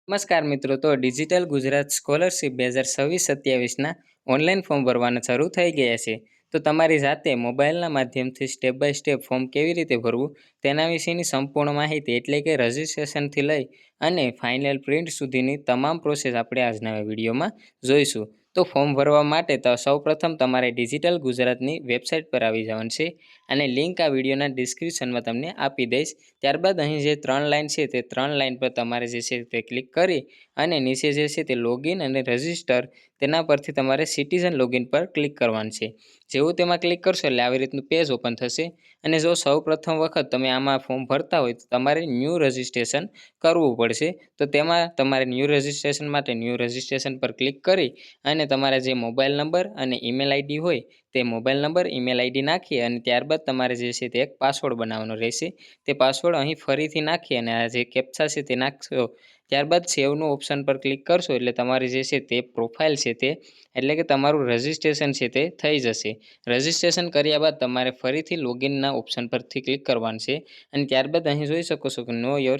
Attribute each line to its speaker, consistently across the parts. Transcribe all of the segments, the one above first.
Speaker 1: નમસ્કાર મિત્રો. તો ડિજિટલ ગુજરાત સ્કોલરશિપ 2026-27ના ઓનલાઈન ફોર્મ ભરવાના શરૂ થઈ ગયા છે. તો તમારી જાતે મોબાઈલના માધ્યમથી સ્ટેપ બાય સ્ટેપ ફોર્મ કેવી રીતે ભરવું તેના વિશેની સંપૂર્ણ માહિતી એટલે કે રજિસ્ટ્રેશનથી લઈ અને ફાઇનલ પ્રિન્ટ સુધીની તમામ પ્રોસેસ આપણે આજના વિડીયોમાં જોઈશું. તો ફોર્મ ભરવા માટે તો સૌપ્રથમ તમારે ડિજિટલ ગુજરાતની વેબસાઇટ પર આવી જવાનું છે અને લિંક આ વિડીયોના ડિસ્ક્રિપ્શનમાં તમને આપી દઈશ. ત્યારબાદ અહીં જે 3 લાઇન છે તે 3 લાઇન પર તમારે જે છે તે ક્લિક કરી અને નીચે જે છે તે લોગિન અને રજિસ્ટર તેના પરથી તમારે સિટીઝન લોગિન પર ક્લિક કરવાનું છે. જેવું તેમાં ક્લિક કરશો એટલે આવી રીતનું પેજ ઓપન થશે અને જો સૌ પ્રથમ વખત તમે આમાં ફોર્મ ભરતા હોય તો તમારે ન્યૂ રજિસ્ટ્રેશન કરવું પડશે. તો તેમાં તમારે ન્યૂ રજિસ્ટ્રેશન માટે ન્યૂ રજિસ્ટ્રેશન પર ક્લિક કરી અને તમારા જે મોબાઈલ નંબર અને ઈમેલ આઈડી હોય તે મોબાઈલ નંબર ઈમેલ આઈડી નાખી અને ત્યારબાદ તમારે જે છે તે એક પાસવર્ડ બનાવવાનો રહેશે. તે પાસવર્ડ અહીં ફરીથી નાખી અને આ જે કેપ્ચા છે તે નાખશો. ત્યારબાદ સેવનું ઓપ્શન પર ક્લિક કરશો એટલે તમારી જે છે તે પ્રોફાઇલ છે તે એટલે કે તમારું રજિસ્ટ્રેશન છે તે થઈ જશે. રજિસ્ટ્રેશન કર્યા બાદ તમારે ફરીથી લોગિનના ઓપ્શન પરથી ક્લિક કરવાનું છે અને ત્યારબાદ અહીં જોઈ શકો છો કે નો યોર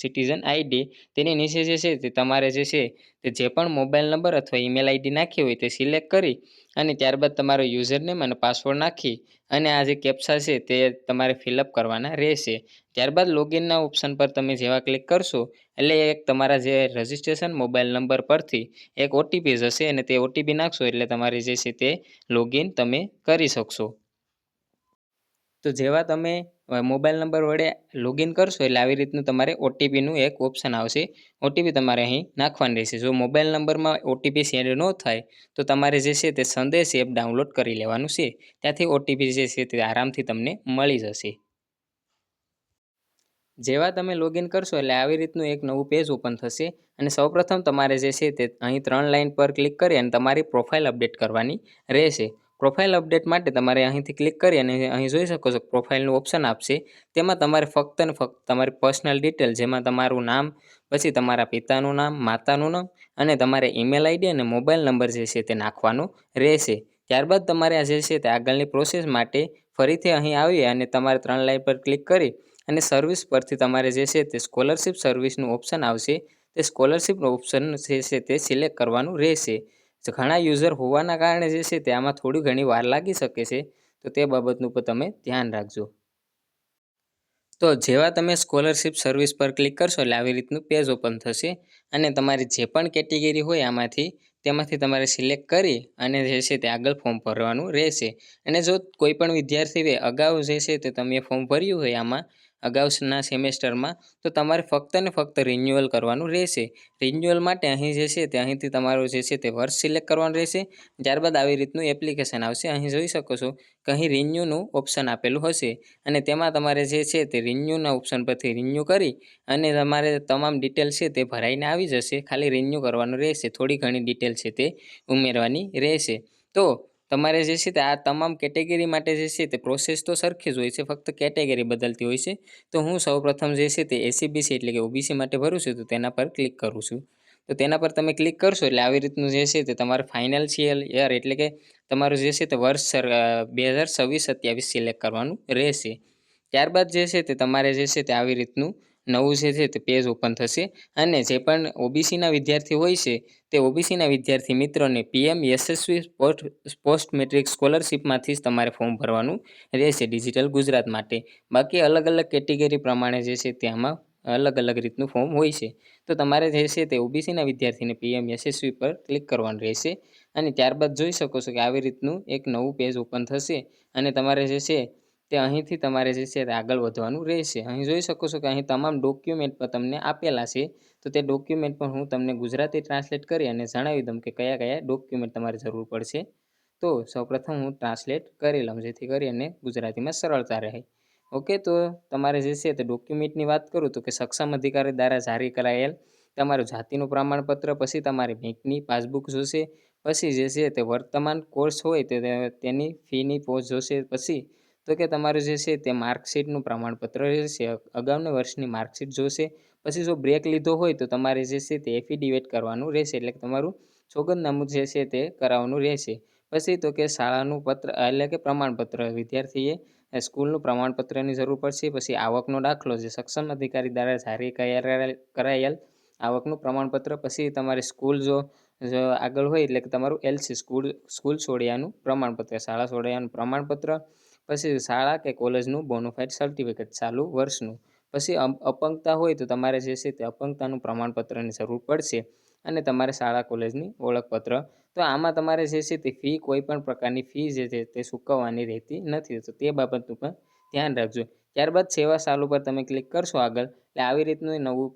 Speaker 1: સિટીઝન આઈડી તેની નીચે જે છે તે તમારે જે છે તે જે પણ મોબાઈલ નંબર અથવા ઈમેલ આઈડી નાખી હોય તે સિલેક્ટ કરી અને ત્યારબાદ તમારો યુઝરનેમ અને પાસવર્ડ નાખી અને આ જે કેપ્ચા છે તે તમારે ફિલઅપ કરવાના રહેશે. ત્યારબાદ લોગિનના ઓપ્શન પર તમે જેવા ક્લિક કરશો એટલે એક તમારા જે રજિસ્ટ્રેશન મોબાઈલ નંબર પરથી એક ઓટીપી જશે અને તે ઓટીપી નાખશો એટલે તમારી જે છે તે લોગિન તમે કરી શકશો. તો જેવા તમે મોબાઈલ નંબર વડે લોગિન કરશો એટલે આવી રીતનું તમારે ઓટીપીનું એક ઓપ્શન આવશે. ઓટીપી તમારે અહીં નાખવાની રહેશે. જો મોબાઈલ નંબરમાં ઓટીપી સેન્ડ ન થાય તો તમારે જે છે તે સંદેશ એપ ડાઉનલોડ કરી લેવાનું છે. ત્યાંથી ઓટીપી જે છે તે આરામથી તમને મળી જશે. જેવા તમે લોગિન કરશો એટલે આવી રીતનું એક નવું પેજ ઓપન થશે અને સૌપ્રથમ તમારે જે છે તે અહીં 3 લાઇન પર ક્લિક કરી અને તમારી પ્રોફાઇલ અપડેટ કરવાની રહેશે. પ્રોફાઇલ અપડેટ માટે તમારે અહીંથી ક્લિક કરી અને અહીં જોઈ શકો છો પ્રોફાઇલનું ઓપ્શન આપશે. તેમાં તમારે ફક્ત ને ફક્ત તમારી પર્સનલ ડિટેલ જેમાં તમારું નામ, પછી તમારા પિતાનું નામ, માતાનું નામ અને તમારે ઈમેલ આઈડી અને મોબાઈલ નંબર જે છે તે નાખવાનો રહેશે. ત્યારબાદ તમારે આ જે છે તે આગળની પ્રોસેસ માટે ફરીથી અહીં આવી અને તમારે 3 લાઇન પર ક્લિક કરી અને સર્વિસ પરથી તમારે જે છે તે સ્કોલરશિપ સર્વિસનું ઓપ્શન આવશે. તે સ્કોલરશિપનું ઓપ્શન જે છે તે સિલેક્ટ કરવાનું રહેશે. ઘણા યુઝર હોવાના કારણે જે છે તે આમાં થોડી ઘણી વાર લાગી શકે છે. તો તે બાબતનું પણ તમે ધ્યાન રાખજો. તો જેવા તમે સ્કોલરશિપ સર્વિસ પર ક્લિક કરશો એટલે આવી રીતનું પેજ ઓપન થશે અને તમારી જે પણ કેટેગરી હોય તેમાંથી તમારે સિલેક્ટ કરી અને જે છે તે આગળ ફોર્મ ભરવાનું રહેશે. અને જો કોઈ પણ વિદ્યાર્થીએ અગાઉ જે છે તે તમે ફોર્મ ભર્યું હોય આમાં અગાઉના સેમેસ્ટરમાં તો તમારે ફક્ત ને ફક્ત રિન્યુઅલ કરવાનું રહેશે. રિન્યુઅલ માટે અહીં જે છે તે અહીંથી તમારું જે છે તે વર્ષ સિલેક્ટ કરવાનું રહેશે. ત્યારબાદ આવી રીતનું એપ્લિકેશન આવશે. અહીં જોઈ શકો છો કે અહીં રિન્યુનું ઓપ્શન આપેલું હશે અને તેમાં તમારે જે છે તે રિન્યુના ઓપ્શન પરથી રિન્યુ કરી અને તમારે તમામ ડિટેલ છે તે ભરાઈને આવી જશે. ખાલી રિન્યુ કરવાનું રહેશે. થોડી ઘણી ડિટેલ છે તે ઉમેરવાની રહેશે. તો તમારે જે છે તે આ તમામ કેટેગરી માટે જે છે તે પ્રોસેસ તો સરખી જ હોય છે, ફક્ત કેટેગરી બદલતી હોય છે. તો હું સૌપ્રથમ જે છે તે એસીબીસી એટલે કે ઓબીસી માટે ભરું છું તો તેના પર ક્લિક કરું છું. તો તેના પર તમે ક્લિક કરશો એટલે આવી રીતનું જે છે તે તમારે ફાઇનાન્શિયલ યર એટલે કે તમારું જે છે તે વર્ષ 2026-27 સિલેક્ટ કરવાનું રહેશે. ત્યારબાદ જે છે તે તમારે જે છે તે આવી રીતનું નવું જે છે તે પેજ ઓપન થશે અને જે પણ ઓબીસીના વિદ્યાર્થી હોય છે તે ઓબીસીના વિદ્યાર્થી મિત્રોને પીએમ યશસ્વી પોસ્ટ મેટ્રિક સ્કોલરશિપમાંથી જ તમારે ફોર્મ ભરવાનું રહેશે ડિજિટલ ગુજરાત માટે. બાકી અલગ અલગ કેટેગરી પ્રમાણે જે છે તેમાં અલગ અલગ રીતનું ફોર્મ હોય છે. તો તમારે જે છે તે ઓબીસીના વિદ્યાર્થીને પીએમ યશસ્વી પર ક્લિક કરવાનું રહેશે અને ત્યારબાદ જોઈ શકો છો કે આવી રીતનું એક નવું પેજ ઓપન થશે અને તમારે જે છે તે અહીંથી તમારે જે છે તે આગળ વધવાનું રહેશે. અહીં જોઈ શકો છો કે અહીં તમામ ડોક્યુમેન્ટ પણ તમને આપેલા છે. તો તે ડોક્યુમેન્ટ પણ હું તમને ગુજરાતી ટ્રાન્સલેટ કરી અને જણાવી દઉં કે કયા કયા ડોક્યુમેન્ટ તમારે જરૂર પડશે. તો સૌપ્રથમ હું ટ્રાન્સલેટ કરી લઉં જેથી કરી અને ગુજરાતીમાં સરળતા રહે. ઓકે, તો તમારે જે છે તે ડોક્યુમેન્ટની વાત કરું તો કે સક્ષમ અધિકારી દ્વારા જારી કરાયેલ તમારું જાતિનું પ્રમાણપત્ર, પછી તમારી બેંકની પાસબુક જોશે, પછી જે છે તે વર્તમાન કોર્સ હોય તો તેની ફીની પોસ્ટ જોશે, પછી તો કે તમારું જે છે તે માર્કશીટનું પ્રમાણપત્ર રહેશે, અગાઉના વર્ષની માર્કશીટ જોશે, પછી જો બ્રેક લીધો હોય તો તમારે જે છે તે એફિડેવિટ કરવાનું રહેશે એટલે કે તમારું સોગંદનામું જે છે તે કરાવવાનું રહેશે. પછી તો કે શાળાનું પત્ર એટલે કે પ્રમાણપત્ર વિદ્યાર્થીએ સ્કૂલનું પ્રમાણપત્રની જરૂર પડશે, પછી આવકનો દાખલો જે સક્ષમ અધિકારી દ્વારા જારી કરાયેલ આવકનું પ્રમાણપત્ર, પછી તમારી સ્કૂલ જો આગળ હોય એટલે કે તમારું LC સ્કૂલ છોડ્યાનું પ્રમાણપત્ર, શાળા છોડ્યાનું પ્રમાણપત્ર, પછી શાળા કે કોલેજનું બોનોફાઇડ સર્ટિફિકેટ ચાલુ વર્ષનું, પછી અપંગતા હોય તો તમારે જે છે તે અપંગતાનું પ્રમાણપત્રની જરૂર પડશે, અને તમારે શાળા કોલેજની ઓળખપત્ર. તો આમાં તમારે જે છે તે ફી, કોઈ પણ પ્રકારની ફી જે છે તે ચૂકવવાની રહેતી નથી, તો તે બાબતનું પણ ધ્યાન રાખજો. ત્યારબાદ સેવા ચાલુ પર તમે ક્લિક કરશો આગળ, એટલે આવી રીતનું નવું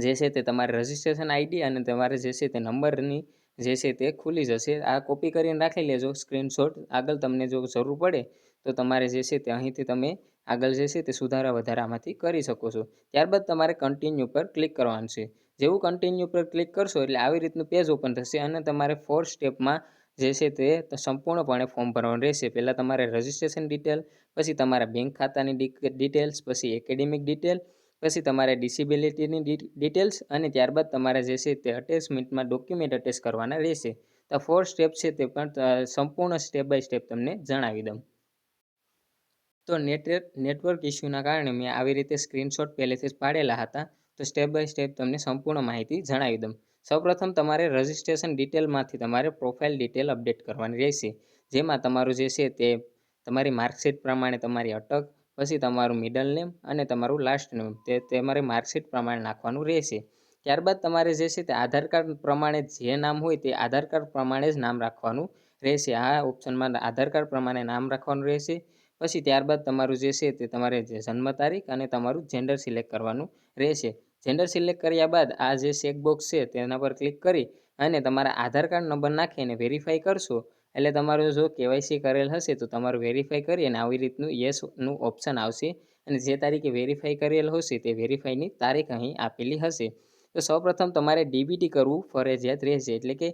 Speaker 1: જે છે તે તમારે રજિસ્ટ્રેશન ID અને તમારે જે છે તે નંબરની જે છે તે ખુલી જશે. આ કોપી કરીને રાખી લેજો સ્ક્રીનશોટ, આગળ તમને જો જરૂર પડે તો તમારે જે છે તે અહીંથી તમે આગળ જે છે તે સુધારા વધારામાંથી કરી શકો છો. ત્યારબાદ તમારે કન્ટિન્યુ પર ક્લિક કરવાનું છે. જેવું કન્ટિન્યુ પર ક્લિક કરશો એટલે આવી રીતનું પેજ ઓપન થશે, અને તમારે 4 સ્ટેપમાં જે છે તે સંપૂર્ણપણે ફોર્મ ભરવાનું રહેશે. પહેલાં તમારે રજિસ્ટ્રેશન ડિટેલ, પછી તમારા બેંક ખાતાની ડિટેલ્સ, પછી એકેડેમિક ડિટેલ, પછી તમારે ડિસેબિલિટીની ડિટેલ્સ, અને ત્યારબાદ તમારે જે છે તે અટેચમેન્ટમાં ડોક્યુમેન્ટ અટેચ કરવાના રહેશે. તો 4 સ્ટેપ છે તે પણ સંપૂર્ણ સ્ટેપ બાય સ્ટેપ તમને જણાવી દઉં. તો નેટવર્ક ઇસ્યુના કારણે મેં આવી રીતે સ્ક્રીનશોટ પહેલેથી જ પાડેલા હતા, તો સ્ટેપ બાય સ્ટેપ તમને સંપૂર્ણ માહિતી જણાવી દઉં. સૌપ્રથમ તમારે રજિસ્ટ્રેશન ડિટેલમાંથી તમારે પ્રોફાઇલ ડિટેલ અપડેટ કરવાની રહેશે, જેમાં તમારું જે છે તે તમારી માર્કશીટ પ્રમાણે તમારી અટક, પછી તમારું મિડલ નેમ અને તમારું લાસ્ટ નેમ તે તમારે માર્કશીટ પ્રમાણે નાખવાનું રહેશે. ત્યારબાદ તમારે જે છે તે આધાર કાર્ડ પ્રમાણે જે નામ હોય તે આધાર કાર્ડ પ્રમાણે જ નામ રાખવાનું રહેશે. આ ઓપ્શનમાં આધાર કાર્ડ પ્રમાણે નામ રાખવાનું રહેશે. પછી ત્યારબાદ તમારું જે છે તે તમારે જન્મ તારીખ અને તમારું જેન્ડર સિલેક્ટ કરવાનું રહેશે. જેન્ડર સિલેક્ટ કર્યા બાદ આ જે ચેકબોક્સ છે તેના પર ક્લિક કરી અને તમારા આધાર કાર્ડ નંબર નાખીને વેરીફાઈ કરશો, એટલે તમારું જો KYC કરેલ હશે તો તમારું વેરીફાઈ કરી અને આવી રીતનું યસનું ઓપ્શન આવશે, અને જે તારીખે વેરીફાઈ કરેલ હશે તે વેરીફાઈની તારીખ અહીં આપેલી હશે. તો સૌપ્રથમ તમારે DBT કરવું ફરજિયાત રહેશે, એટલે કે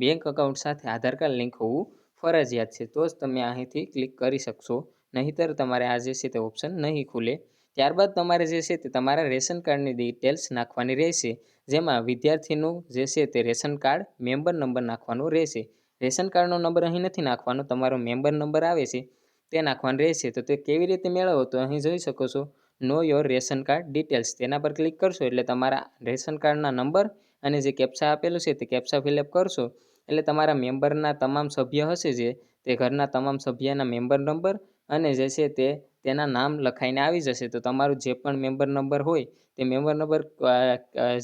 Speaker 1: બેંક અકાઉન્ટ સાથે આધાર કાર્ડ લિંક હોવું ફરજિયાત છે, તો જ તમે અહીંથી ક્લિક કરી શકશો, નહીંતર તમારે આ જે છે તે ઓપ્શન નહીં ખુલે. ત્યારબાદ તમારે જે છે તે તમારા રેશન કાર્ડની ડિટેલ્સ નાખવાની રહેશે, જેમાં વિદ્યાર્થીનું જે છે તે રેશન કાર્ડ મેમ્બર નંબર નાખવાનો રહેશે. રેશન કાર્ડનો નંબર અહીં નથી નાખવાનો, તમારો મેમ્બર નંબર આવે છે તે નાખવાનો રહેશે. તો તે કેવી રીતે મેળવવો, તો અહીં જોઈ શકો છો know your ration card details, તેના પર ક્લિક કરશો એટલે તમારા રેશન કાર્ડના નંબર અને જે કેપ્ચા આપેલું છે તે કેપ્ચા ફિલઅપ કરશો, એટલે તમારા મેમ્બરના તમામ સભ્ય હશે જે તે ઘરના તમામ સભ્યના મેમ્બર નંબર અને જે છે તે તેના નામ લખાઈને આવી જશે. તો તમારું જે પણ મેમ્બર નંબર હોય તે મેમ્બર નંબર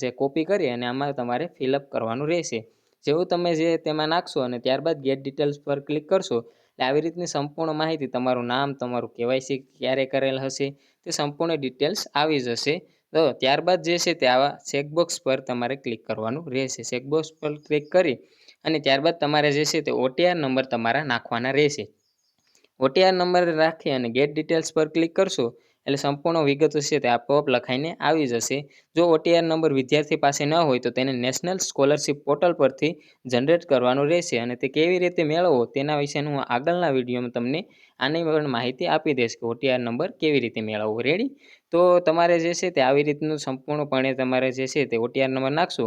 Speaker 1: જે કોપી કરી અને આમાં તમારે ફિલઅપ કરવાનું રહેશે. જેવું તમે જે તેમાં નાખશો અને ત્યારબાદ ગેટ ડિટેલ્સ પર ક્લિક કરશો, એટલે આવી રીતની સંપૂર્ણ માહિતી, તમારું નામ, તમારું KYC ક્યારે કરેલ હશે તે સંપૂર્ણ ડિટેલ્સ આવી જશે. તો ત્યારબાદ જે છે તે આવા ચેકબોક્સ પર તમારે ક્લિક કરવાનું રહેશે. ચેકબોક્સ પર ક્લિક કરી અને ત્યારબાદ તમારે જે છે તે OTR નંબર તમારા નાખવાના રહેશે. OTR નંબર રાખી અને ગેટ ડિટેલ્સ પર ક્લિક કરશો એટલે સંપૂર્ણ વિગતો છે તે આપોઆપ લખાઈને આવી જશે. જો OTR નંબર વિદ્યાર્થી પાસે ન હોય તો તેને નેશનલ સ્કોલરશિપ પોર્ટલ પરથી જનરેટ કરવાનું રહેશે, અને તે કેવી રીતે મેળવવો તેના વિશેનું હું આગળના વિડીયોમાં તમને આની પણ માહિતી આપી દઈશ કે OTR નંબર કેવી રીતે મેળવવો. રેડી? તો તમારે જે છે તે આવી રીતનું સંપૂર્ણપણે તમારે જે છે તે OTR નંબર નાખશો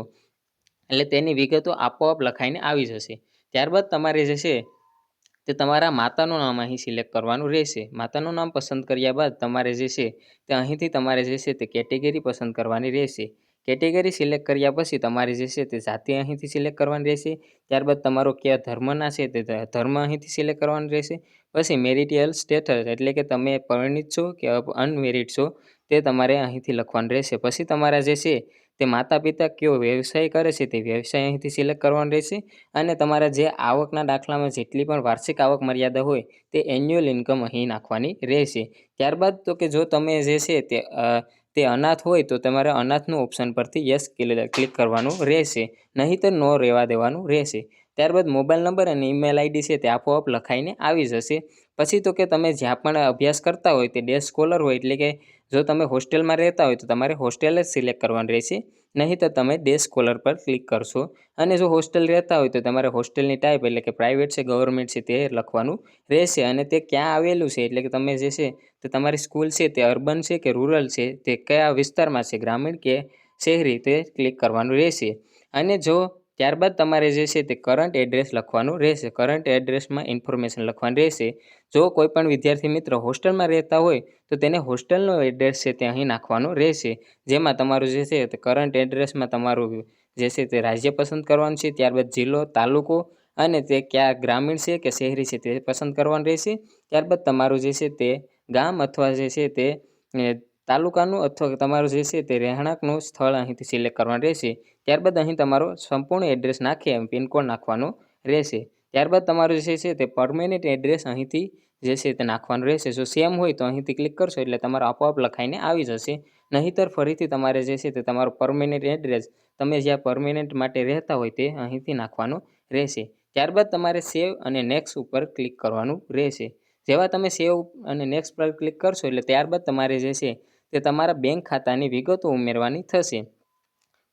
Speaker 1: એટલે તેની વિગતો આપોઆપ લખાઈને આવી જશે. ત્યારબાદ તમારે જે છે તે તમારા માતાનું નામ અહીં સિલેક્ટ કરવાનું રહેશે. માતાનું નામ પસંદ કર્યા બાદ તમારે જે છે તે અહીંથી તમારે જે છે તે કેટેગરી પસંદ કરવાની રહેશે. કેટેગરી સિલેક્ટ કર્યા પછી તમારે જે છે તે જાતિ અહીંથી સિલેક્ટ કરવાની રહેશે. ત્યારબાદ તમારો કયા ધર્મના છે તે ધર્મ અહીંથી સિલેક્ટ કરવાનો રહેશે. પછી મેરિટિયલ સ્ટેટસ, એટલે કે તમે પરિણીત છો કે અનમેરિડ છો તે તમારે અહીંથી લખવાનું રહેશે. પછી તમારા જે છે તે માતા પિતા કયો વ્યવસાય કરે છે તે વ્યવસાય અહીંથી સિલેક્ટ કરવાનો રહેશે, અને તમારા જે આવકના દાખલામાં જેટલી પણ વાર્ષિક આવક મર્યાદા હોય તે એન્યુઅલ ઇન્કમ અહીં નાખવાની રહેશે. ત્યારબાદ તો કે જો તમે જે છે તે અનાથ હોય તો તમારે અનાથનું ઓપ્શન પરથી યસ ક્લિક કરવાનું રહેશે, નહીંતર નો રહેવા દેવાનું રહેશે. ત્યારબાદ મોબાઈલ નંબર અને ઈમેલ ID છે તે આપોઆપ લખાઈને આવી જશે. પછી તો કે તમે જ્યાં પણ અભ્યાસ કરતા હોય તે ડે સ્કોલર હોય, એટલે કે જો તમે હોસ્ટેલમાં રહેતા હોય તો તમારે હોસ્ટેલ જ સિલેક્ટ કરવાનું રહેશે, નહીંતર તમે ડે સ્કોલર પર ક્લિક કરશો. અને જો હોસ્ટેલ રહેતા હોય તો તમારે હોસ્ટેલની ટાઈપ, એટલે કે પ્રાઇવેટ છે, ગવર્મેન્ટ છે તે લખવાનું રહેશે, અને તે ક્યાં આવેલું છે, એટલે કે તમે જે છે તે તમારી સ્કૂલ છે તે અર્બન છે કે રૂરલ છે, તે કયા વિસ્તારમાં છે, ગ્રામીણ કે શહેરી, તે ક્લિક કરવાનું રહેશે. અને જો ત્યારબાદ તમારે જે છે તે કરંટ એડ્રેસ લખવાનું રહેશે. કરંટ એડ્રેસમાં ઇન્ફોર્મેશન લખવાની રહેશે. જો કોઈ પણ વિદ્યાર્થી મિત્ર હોસ્ટેલમાં રહેતા હોય તો તેને હોસ્ટેલનો એડ્રેસ છે તે અહીં નાખવાનો રહેશે. જેમાં તમારું જે છે તે કરંટ એડ્રેસમાં તમારું જે છે તે રાજ્ય પસંદ કરવાનું છે, ત્યારબાદ જિલ્લો, તાલુકો અને તે ક્યાં ગ્રામીણ છે કે શહેરી છે તે પસંદ કરવાનું રહેશે. ત્યારબાદ તમારું જે છે તે ગામ અથવા જે છે તે તાલુકાનું અથવા તમારું જે છે તે રહેણાંકનું સ્થળ અહીંથી સિલેક્ટ કરવાનું રહેશે. ત્યારબાદ અહીં તમારો સંપૂર્ણ એડ્રેસ નાખી પિનકોડ નાખવાનો રહેશે. ત્યારબાદ તમારું જે છે તે પરમેનન્ટ એડ્રેસ અહીંથી જે છે તે નાખવાનું રહેશે. જો સેમ હોય તો અહીંથી ક્લિક કરશો એટલે તમારો આપોઆપ લખાઈને આવી જશે. નહીંતર ફરીથી તમારે જે છે તે તમારો પરમેનન્ટ એડ્રેસ તમે જ્યાં પરમેનન્ટ માટે રહેતા હોય તે અહીંથી નાખવાનું રહેશે. ત્યારબાદ તમારે સેવ અને નેક્સ્ટ ઉપર ક્લિક કરવાનું રહેશે. જેવા તમે સેવ અને નેક્સ્ટ પર ક્લિક કરશો એટલે ત્યારબાદ તમારે જે છે તે તમારા બેંક ખાતાની વિગતો ઉમેરવાની થશે.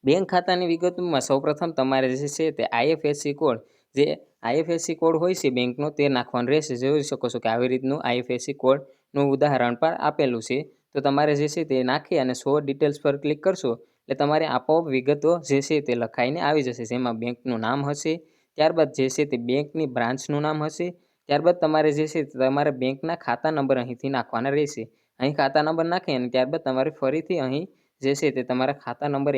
Speaker 1: બેંક ખાતાની વિગતોમાં સૌપ્રથમ તમારે જે છે તે IFSC કોડ, જે IFSC કોડ હોય છે બેંકનો તે નાખવાનો રહેશે. જોઈ શકો છો કે આવી રીતનું IFSC કોડનું ઉદાહરણ પણ આપેલું છે. તો તમારે જે છે તે નાખી અને શો ડિટેલ્સ પર ક્લિક કરશો એટલે તમારે આપોઆપ વિગતો જે છે તે લખાઈને આવી જશે. જેમાં બેંકનું નામ હશે, ત્યારબાદ જે છે તે બેંકની બ્રાન્ચનું નામ હશે, ત્યારબાદ તમારે જે છે તમારા બેંકના ખાતા નંબર અહીંથી નાખવાના રહેશે. અહીં ખાતા નંબર નાખી અને ત્યારબાદ તમારે ફરીથી અહીં જે છે તે તમારા ખાતા નંબર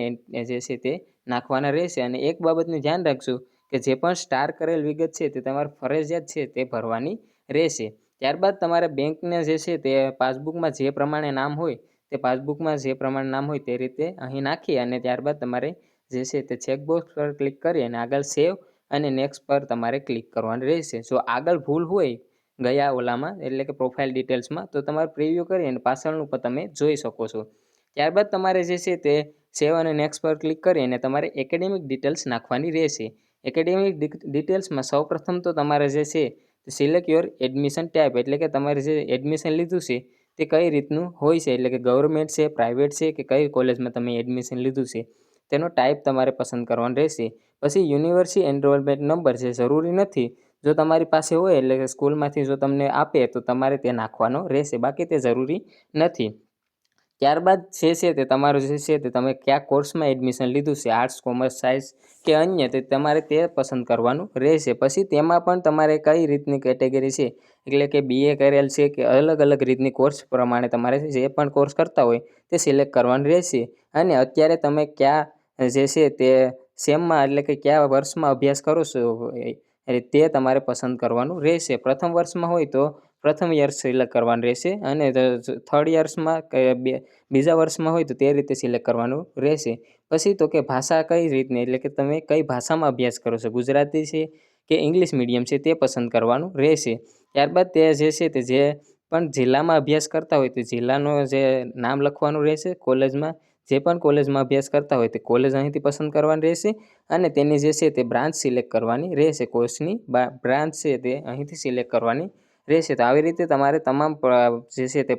Speaker 1: જે છે તે નાખવાના રહેશે. અને એક બાબતનું ધ્યાન રાખજો કે જે પણ સ્ટાર કરેલ વિગત છે તે તમારે ફરજિયાત છે તે ભરવાની રહેશે. ત્યારબાદ તમારે બેંકને જે છે તે પાસબુકમાં જે પ્રમાણે નામ હોય તે પાસબુકમાં જે પ્રમાણે નામ હોય તે રીતે અહીં નાખી અને ત્યારબાદ તમારે જે છે તે ચેકબોક્સ પર ક્લિક કરી અને આગળ સેવ અને નેક્સ્ટ પર તમારે ક્લિક કરવાનું રહેશે. જો આગળ ભૂલ હોય ગયા ઓલામાં એટલે કે પ્રોફાઇલ ડિટેલ્સમાં તો તમારે પ્રિવ્યૂ કરી અને પાછળનું પણ તમે જોઈ શકો છો. ત્યારબાદ તમારે જે છે તે સેવ અને નેક્સ્ટ પર ક્લિક કરી અને તમારે એકેડેમિક ડિટેલ્સ નાખવાની રહેશે. એકેડેમિક ડિટેલ્સમાં સૌપ્રથમ તો તમારે જે છે સિલેક્ટ યોર એડમિશન ટાઈપ, એટલે કે તમારે જે એડમિશન લીધું છે તે કઈ રીતનું હોય છે, એટલે કે ગવર્મેન્ટ છે, પ્રાઇવેટ છે કે કઈ કોલેજમાં તમે એડમિશન લીધું છે તેનો ટાઈપ તમારે પસંદ કરવાનો રહેશે. પછી યુનિવર્સિટી એનરોલમેન્ટ નંબર જે જરૂરી નથી, જો તમારી પાસે હોય એટલે કે સ્કૂલમાંથી જો તમને આપે તો તમારે તે નાખવાનો રહેશે, બાકી તે જરૂરી નથી. ત્યારબાદ જે છે તે તમારું જે છે તે તમે કયા કોર્સમાં એડમિશન લીધું છે, આર્ટ્સ, કોમર્સ, સાયન્સ કે અન્ય, તે તમારે તે પસંદ કરવાનું રહેશે. પછી તેમાં પણ તમારે કઈ રીતની કેટેગરી છે, એટલે કે BA કરેલ છે કે અલગ અલગ રીતની કોર્સ પ્રમાણે તમારે જે પણ કોર્સ કરતા હોય તે સિલેક્ટ કરવાનું રહેશે. અને અત્યારે તમે કયા જે છે તે સેમમાં એટલે કે કયા વર્ષમાં અભ્યાસ કરો છો તે તમારે પસંદ કરવાનું રહેશે. પ્રથમ વર્ષમાં હોય તો પ્રથમ યર સિલેક્ટ કરવાનું રહેશે અને થર્ડ યર્સમાં કે બીજા વર્ષમાં હોય તો તે રીતે સિલેક્ટ કરવાનું રહેશે. પછી તો કે ભાષા કઈ રીતની, એટલે કે તમે કઈ ભાષામાં અભ્યાસ કરો છો, ગુજરાતી છે કે ઇંગ્લિશ મીડિયમ છે તે પસંદ કરવાનું રહેશે. ત્યારબાદ તે જે છે તે જે પણ જિલ્લામાં અભ્યાસ કરતા હોય તે જિલ્લાનું જે નામ લખવાનું રહેશે. કોલેજમાં જે પણ કોલેજમાં અભ્યાસ કરતા હોય તે કોલેજ અહીંથી પસંદ કરવાની રહેશે અને તેની જે છે તે બ્રાન્ચ સિલેક્ટ કરવાની રહેશે. કોર્સની બ્રાન્ચ છે તે અહીંથી સિલેક્ટ કરવાની રહેશે. તો આવી રીતે તમારે તમામ જે છે તે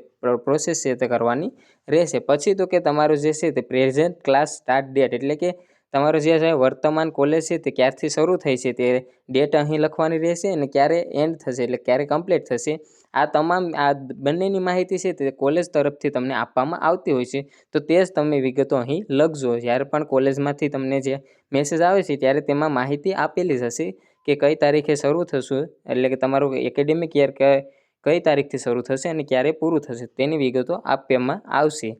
Speaker 1: પ્રોસેસ છે તે કરવાની રહેશે. પછી તો કે તમારું જે છે તે પ્રેઝન્ટ ક્લાસ સ્ટાર્ટ ડેટ, એટલે કે તમારો જે છે વર્તમાન કોલેજ છે તે ક્યારથી શરૂ થઈ છે તે ડેટ અહીં લખવાની રહેશે અને ક્યારે એન્ડ થશે એટલે ક્યારે કમ્પ્લીટ થશે. આ તમામ આ બંનેની માહિતી છે તે કોલેજ તરફથી તમને આપવામાં આવતી હોય છે. તો તે જ તમે વિગતો અહીં લખજો. જ્યારે પણ કોલેજમાંથી તમને જે મેસેજ આવે છે ત્યારે તેમાં માહિતી આપેલી જ હશે કે કઈ તારીખે શરૂ થશે, એટલે કે તમારું એકેડેમિક યર કઈ તારીખથી શરૂ થશે અને ક્યારે પૂરું થશે તેની વિગતો આપવામાં આવશે.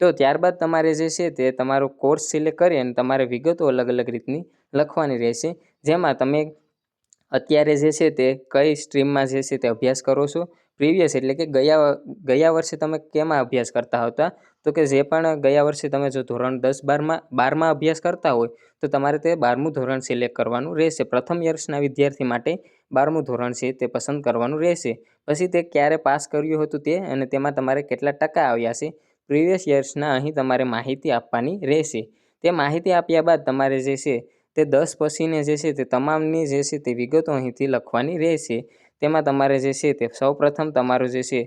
Speaker 1: તો ત્યારબાદ તમારે જે છે તે તમારો કોર્સ સિલેક્ટ કરી અને તમારે વિગતો અલગ અલગ રીતની લખવાની રહેશે. જેમાં તમે અત્યારે જે છે તે કઈ સ્ટ્રીમમાં જે છે તે અભ્યાસ કરો છો, પ્રીવિયસ એટલે કે ગયા વર્ષે તમે કેમાં અભ્યાસ કરતા હતા, તો કે જે પણ ગયા વર્ષે તમે જો ધોરણ 10 12માં અભ્યાસ કરતા હોય તો તમારે તે 12મું ધોરણ સિલેક્ટ કરવાનું રહેશે. પ્રથમ યર્સના વિદ્યાર્થી માટે 12મું ધોરણ છે તે પસંદ કરવાનું રહેશે. પછી તે ક્યારે પાસ કર્યું હતું તે અને તેમાં તમારે કેટલા ટકા આવ્યા છે પ્રીવિયસ યર્સના અહીં તમારે માહિતી આપવાની રહેશે. તે માહિતી આપ્યા બાદ તમારે જે છે તે 10 પછીને જે છે તે તમામની જે છે તે વિગતો અહીંથી લખવાની રહેશે. તેમાં તમારે જે છે તે સૌપ્રથમ તમારું જે છે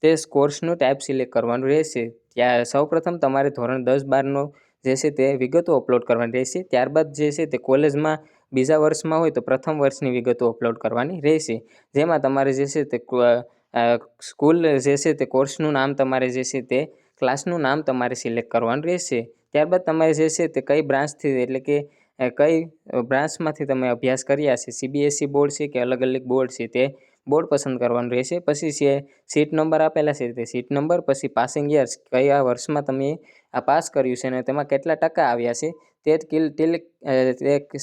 Speaker 1: તે કોર્સનું ટાઈપ સિલેક્ટ કરવાનું રહેશે. ત્યાં સૌપ્રથમ તમારે ધોરણ 10 12નો જે છે તે વિગતો અપલોડ કરવાની રહેશે. ત્યારબાદ જે છે તે કોલેજમાં બીજા વર્ષમાં હોય તો પ્રથમ વર્ષની વિગતો અપલોડ કરવાની રહેશે. જેમાં તમારે જે છે તે સ્કૂલ જે છે તે કોર્સનું નામ તમારે જે છે તે ક્લાસનું નામ તમારે સિલેક્ટ કરવાનું રહેશે. ત્યારબાદ તમારે જે છે તે કઈ બ્રાન્ચથી એટલે કે કઈ બ્રાન્ચમાંથી તમે અભ્યાસ કર્યા છે, CBSE બોર્ડ છે કે અલગ અલગ બોર્ડ છે, તે બોર્ડ પસંદ કરવાનું રહેશે. પછી છે સીટ નંબર આપેલા છે, તે સીટ નંબર, પછી પાસિંગ યર્સ, કયા વર્ષમાં તમે આ પાસ કર્યું છે અને તેમાં કેટલા ટકા આવ્યા છે તે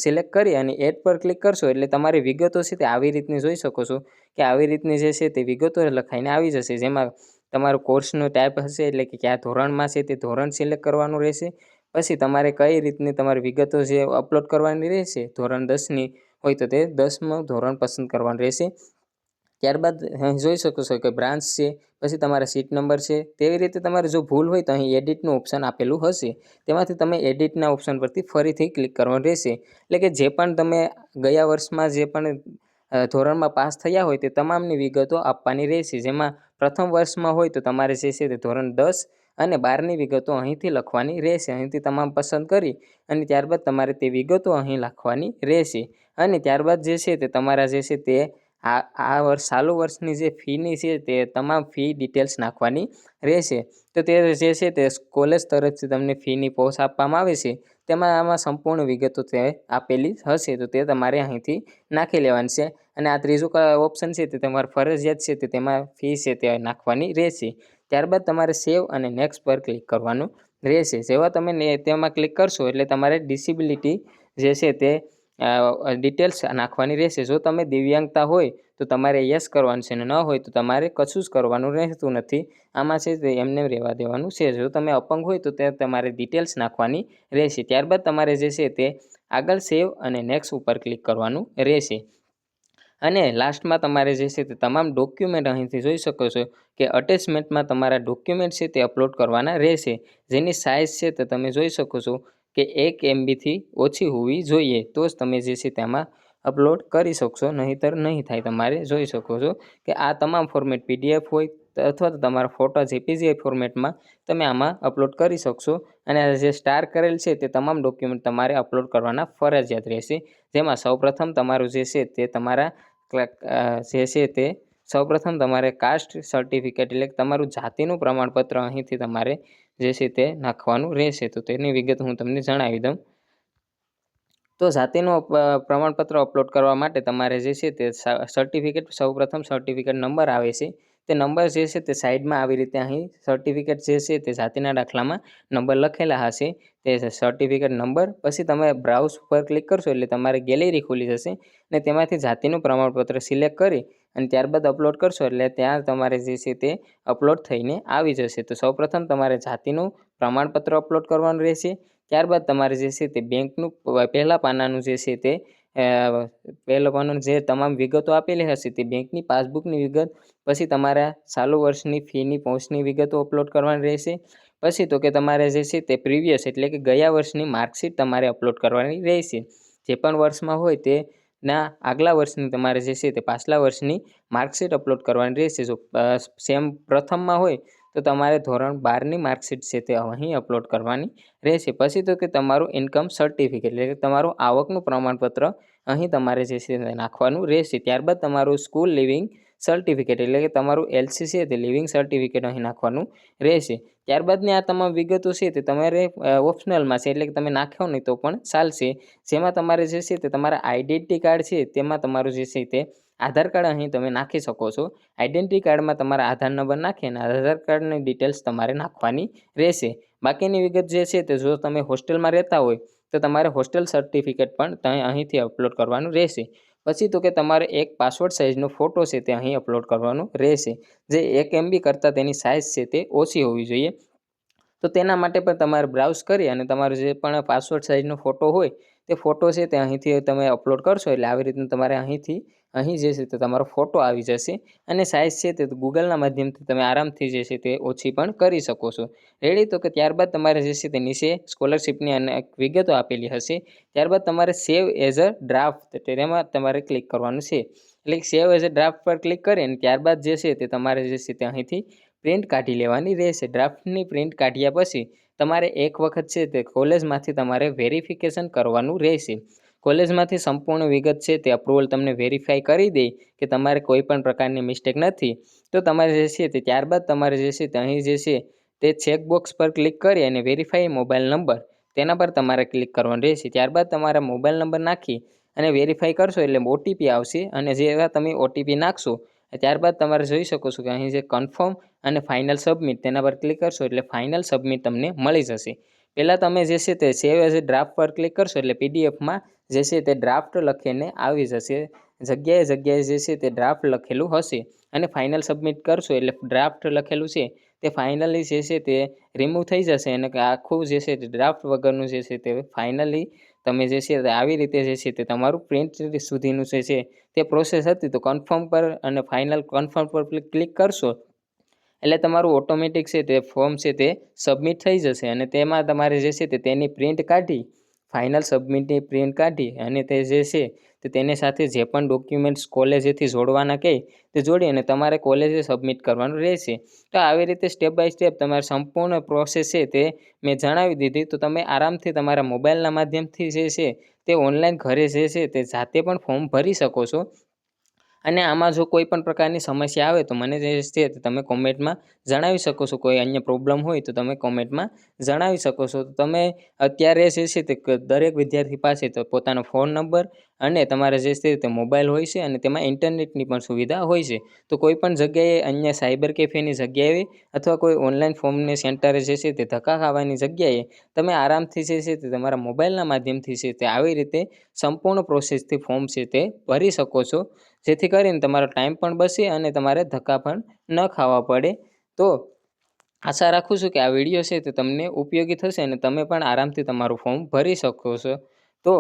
Speaker 1: સિલેક્ટ કરી અને એડ પર ક્લિક કરશો એટલે તમારી વિગતો છે તે આવી રીતની જોઈ શકો છો કે આવી રીતની જે છે તે વિગતો લખાઈને આવી જશે, જેમાં તમારું કોર્સનો ટાઈપ હશે એટલે કે કયા ધોરણમાં છે તે ધોરણ સિલેક્ટ કરવાનું રહેશે. પછી તમારે કઈ રીતની તમારી વિગતો જે અપલોડ કરવાની રહેશે, ધોરણ 10ની હોય તો તે 10મું ધોરણ પસંદ કરવાનું રહેશે. ત્યારબાદ અહીં જોઈ શકો છો કે બ્રાન્ચ છે, પછી તમારા સીટ નંબર છે. તેવી રીતે તમારે જો ભૂલ હોય તો અહીં એડિટનું ઓપ્શન આપેલું હશે, તેમાંથી તમે એડિટના ઓપ્શન પરથી ફરીથી ક્લિક કરવાનું રહેશે. એટલે કે જે પણ તમે ગયા વર્ષમાં જે પણ ધોરણમાં પાસ થયા હોય તે તમામની વિગતો આપવાની રહેશે, જેમાં પ્રથમ વર્ષમાં હોય તો તમારે જે છે તે ધોરણ 10 અને 12ની વિગતો અહીંથી લખવાની રહેશે. અહીંથી તમામ પસંદ કરી અને ત્યારબાદ તમારે તે વિગતો અહીં લખવાની રહેશે. અને ત્યારબાદ જે છે તે તમારા જે છે તે ચાલુ વર્ષની જે ફીની છે તે તમામ ફી ડિટેલ્સ નાખવાની રહેશે. તો તે જે છે તે કોલેજ તરફથી તમને ફીની પોસ્ટ આપવામાં આવે છે, તેમાં આમાં સંપૂર્ણ વિગતો તે આપેલી હશે, તો તે તમારે અહીંથી નાખી લેવાની છે. અને આ ત્રીજું ઓપ્શન છે તે તમારે ફરજિયાત છે તે તેમાં ફી છે તે નાખવાની રહેશે. ત્યારબાદ તમારે સેવ અને નેક્સ્ટ પર ક્લિક કરવાનું રહેશે. જેવા તમે તેમાં ક્લિક કરશો એટલે તમારે ડિસેબિલિટી જે છે તે ડિટેલ્સ નાખવાની રહેશે. જો તમે દિવ્યાંગતા હોય તો તમારે યસ કરવાનું છે અને ન હોય તો તમારે કશું જ કરવાનું રહેતું નથી. આમાં છે તે એમને રહેવા દેવાનું છે. જો તમે અપંગ હોય તો તે તમારે ડિટેલ્સ નાખવાની રહેશે. ત્યારબાદ તમારે જે છે તે આગળ સેવ અને નેક્સ્ટ ઉપર ક્લિક કરવાનું રહેશે. અને લાસ્ટમાં તમારે જે છે તે તમામ ડોક્યુમેન્ટ અહીંથી જોઈ શકો છો કે અટેચમેન્ટમાં તમારા ડોક્યુમેન્ટ છે તે અપલોડ કરવાના રહેશે, જેની સાઇઝ છે તે તમે જોઈ શકો છો કે 1 MBથી ઓછી હોવી જોઈએ, તો જ તમે જે છે તેમાં અપલોડ કરી શકશો, નહીંતર નહીં થાય. તમારે જોઈ શકો છો કે આ તમામ ફોર્મેટ PDF હોય અથવા તો તમારા ફોટા JPG ફોર્મેટમાં તમે આમાં અપલોડ કરી શકશો. અને જે સ્ટાર કરેલ છે તે તમામ ડોક્યુમેન્ટ તમારે અપલોડ કરવાના ફરજિયાત રહેશે, જેમાં સૌપ્રથમ તમારું જે છે તે તમારા જે છે તે સૌપ્રથમ તમારે કાસ્ટ સર્ટિફિકેટ એટલે કે તમારું જાતિનું પ્રમાણપત્ર અહીંથી તમારે જે છે તે નાખવાનું રહેશે. તો તેની વિગત હું તમને જણાવી દઉં. તો જાતિનું પ્રમાણપત્ર અપલોડ કરવા માટે તમારે જે છે તે સર્ટિફિકેટ સૌપ્રથમ સર્ટિફિકેટ નંબર આવે છે, તે નંબર જે છે તે સાઈડમાં આવી રીતે અહીં સર્ટિફિકેટ જે છે તે જાતિના દાખલામાં નંબર લખેલા હશે, તે સર્ટિફિકેટ નંબર. પછી તમે બ્રાઉઝ પર ક્લિક કરશો એટલે તમારે ગેલેરી ખુલી જશે અને તેમાંથી જાતિનું પ્રમાણપત્ર સિલેક્ટ કરી અને ત્યારબાદ અપલોડ કરશો એટલે ત્યાં તમારે જે છે તે અપલોડ થઈને આવી જશે. તો સૌપ્રથમ તમારે જાતિનું પ્રમાણપત્ર અપલોડ કરવાનું રહેશે. ત્યારબાદ તમારે જે છે તે બેંકનું પહેલા પાનાનું જે છે તે પહેલા પાનાનું જે તમામ વિગતો આપેલી હશે તે બેંકની પાસબુકની વિગત, પછી તમારા ચાલુ વર્ષની ફીની પહોંચની વિગતો અપલોડ કરવાની રહેશે. પછી તો કે તમારે જે છે તે પ્રીવિયસ એટલે કે ગયા વર્ષની માર્કશીટ તમારે અપલોડ કરવાની રહેશે. જે પણ વર્ષમાં હોય તેના આગલા વર્ષની તમારે જે છે તે પાછલા વર્ષની માર્કશીટ અપલોડ કરવાની રહેશે. જો સેમ પ્રથમમાં હોય તો તમારે ધોરણ 12ની માર્કશીટ છે તે અહીં અપલોડ કરવાની રહેશે. પછી તો કે તમારું ઇન્કમ સર્ટિફિકેટ એટલે કે તમારું આવકનું પ્રમાણપત્ર અહીં તમારે જે છે તે નાખવાનું રહેશે. ત્યારબાદ તમારું સ્કૂલ લિવિંગ સર્ટિફિકેટ એટલે કે તમારું LC છે તે લિવિંગ સર્ટિફિકેટ અહીં નાખવાનું રહેશે. ત્યારબાદની આ તમામ વિગતો છે તે તમારે ઓપ્શનલમાં છે એટલે કે તમે નાખ્યો નહીં તો પણ ચાલશે. જેમાં તમારે જે છે તે તમારા આઈડેન્ટિટી કાર્ડ છે તેમાં તમારું જે છે તે આધાર કાર્ડ અહીં તમે નાખી શકો છો. આઈડેન્ટિટી કાર્ડમાં તમારા આધાર નંબર નાખી અને આધાર કાર્ડની ડિટેલ્સ તમારે નાખવાની રહેશે. બાકીની વિગત જે છે તે જો તમે હોસ્ટેલમાં રહેતા હોય તો તમારે હોસ્ટેલ સર્ટિફિકેટ પણ અહીંથી અપલોડ કરવાનું રહેશે. પછી તો કે તમારે એક પાસપોર્ટ સાઇઝનો ફોટો છે તે અહીં અપલોડ કરવાનો રહેશે, જે 1 MB કરતાં તેની સાઇઝ છે તે ઓછી હોવી જોઈએ. તો તેના માટે પણ તમારે બ્રાઉઝ કરી અને તમારો જે પણ પાસપોર્ટ સાઇઝનો ફોટો હોય તે ફોટો છે તે અહીંથી તમે અપલોડ કરશો એટલે આવી રીતનું તમારે અહીં જે છે તે તમારો ફોટો આવી જશે. અને સાઇઝ છે તે ગૂગલના માધ્યમથી તમે આરામથી જે છે તે ઓછી પણ કરી શકો છો. રેડી. તો કે ત્યારબાદ તમારે જે છે તે નીચે સ્કોલરશિપની અનેક વિગતો આપેલી હશે. ત્યારબાદ તમારે સેવ એઝ અ ડ્રાફ્ટ તેમાં તમારે ક્લિક કરવાનું છે. એટલે સેવ એઝ અ ડ્રાફ્ટ પર ક્લિક કરી અને ત્યારબાદ જે છે તે તમારે જે છે તે અહીંથી પ્રિન્ટ કાઢી લેવાની રહેશે. ડ્રાફ્ટની પ્રિન્ટ કાઢ્યા પછી તમારે એક વખત છે તે કોલેજમાંથી તમારે વેરિફિકેશન કરવાનું રહેશે. કોલેજમાંથી સંપૂર્ણ વિગત છે તે અપ્રુવલ તમને વેરીફાઈ કરી દે કે તમારે કોઈ પણ પ્રકારની મિસ્ટેક નથી, તો તમારે જે છે તે ત્યારબાદ તમારે જે છે તે અહીં જે છે તે ચેકબોક્સ પર ક્લિક કરી અને વેરીફાઈ મોબાઈલ નંબર તેના પર તમારે ક્લિક કરવાનું રહેશે. ત્યારબાદ તમારા મોબાઈલ નંબર નાખી અને વેરીફાઈ કરશો એટલે ઓટીપી આવશે અને જેવા તમે ઓટીપી નાખશો ત્યારબાદ તમારે જોઈ શકો છો કે અહીં જે કન્ફર્મ અને ફાઇનલ સબમિટ તેના પર ક્લિક કરશો એટલે ફાઇનલ સબમિટ તમને મળી જશે. પહેલાં તમે જે છે તે સેવ એઝ એ ડ્રાફ્ટ પર ક્લિક કરશો એટલે પીડીએફમાં જે છે તે ડ્રાફ્ટ લખીને આવી જશે. જગ્યાએ જે છે તે ડ્રાફ્ટ લખેલું હશે અને ફાઇનલ સબમિટ કરશો એટલે ડ્રાફ્ટ લખેલું છે તે ફાઇનલી જે છે તે રિમૂવ થઈ જશે અને આખું જે છે તે ડ્રાફ્ટ વગરનું જે છે તે ફાઇનલી તમે જે છે આવી રીતે જે છે તે તમારું પ્રિન્ટ સુધીનું જે છે તે પ્રોસેસ હતી. તો કન્ફર્મ પર અને ફાઇનલ કન્ફર્મ પર ક્લિક કરશો એટલે તમારું ઓટોમેટિક છે તે ફોર્મ છે તે સબમિટ થઈ જશે અને તેમાં તમારે જે છે તે તેની પ્રિન્ટ કાઢી ફાઇનલ સબમિટની પ્રિન્ટ કાઢી અને તે જે છે તે તેની સાથે જે પણ ડોક્યુમેન્ટ્સ કોલેજેથી જોડવાના કહે તે જોડી અને તમારે કોલેજે સબમિટ કરવાનું રહેશે. તો આવી રીતે સ્ટેપ બાય સ્ટેપ તમારે સંપૂર્ણ પ્રોસેસ છે તે મેં જણાવી દીધી. તો તમે આરામથી તમારા મોબાઈલના માધ્યમથી જે છે તે ઓનલાઈન ઘરે જે છે તે જાતે પણ ફોર્મ ભરી શકો છો. અને આમાં જો કોઈ પણ પ્રકારની સમસ્યા આવે તો મને જે છે તમે કોમેન્ટમાં જણાવી શકો છો. કોઈ અન્ય પ્રોબ્લેમ હોય તો તમે કોમેન્ટમાં જણાવી શકો છો. તો તમે અત્યારે જે છે તે દરેક વિદ્યાર્થી પાસે તો પોતાનો ફોન નંબર અને તમારે જે છે તે મોબાઈલ હોય છે અને તેમાં ઇન્ટરનેટની પણ સુવિધા હોય છે. તો કોઈ પણ જગ્યાએ અન્ય સાયબર કેફેની જગ્યાએ અથવા કોઈ ઓનલાઈન ફોર્મની સેન્ટરે જે છે તે ધક્કા ખાવાની જગ્યાએ તમે આરામથી જે છે તે તમારા મોબાઈલના માધ્યમથી છે તે આવી રીતે સંપૂર્ણ પ્રોસેસથી ફોર્મ છે તે ભરી શકો છો. જેથી કરીને તમારો ટાઈમ પણ બચે અને તમારે ધક્કા પણ ન ખાવા પડે. તો આશા રાખું છું કે આ વિડીયો છે તે તમને ઉપયોગી થશે અને તમે પણ આરામથી તમારું ફોર્મ ભરી શકો છો. તો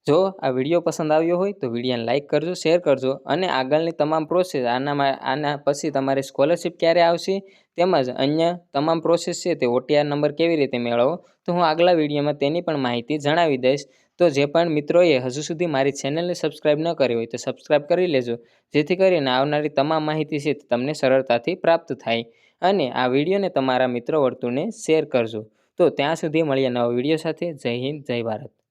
Speaker 1: જો આ વિડીયો પસંદ આવ્યો હોય તો વિડીયોને લાઇક કરજો, શેર કરજો અને આગળની તમામ પ્રોસેસ આના પછી તમારી સ્કોલરશિપ ક્યારે આવશે તેમજ અન્ય તમામ પ્રોસેસ છે તે OTR નંબર કેવી રીતે મેળવવો તો હું આગલા વિડીયોમાં તેની પણ માહિતી જણાવી દઈશ. તો જે પણ મિત્રોએ હજુ સુધી મારી ચેનલને સબસ્ક્રાઈબ ન કરી હોય તો સબસ્ક્રાઈબ કરી લેજો જેથી કરીને આવનારી તમામ માહિતી છે તે તમને સરળતાથી પ્રાપ્ત થાય અને આ વિડીયોને તમારા મિત્રો વર્તુળને શેર કરજો. તો ત્યાં સુધી મળીએ નવા વિડીયો સાથે. જય હિન્દ, જય ભારત.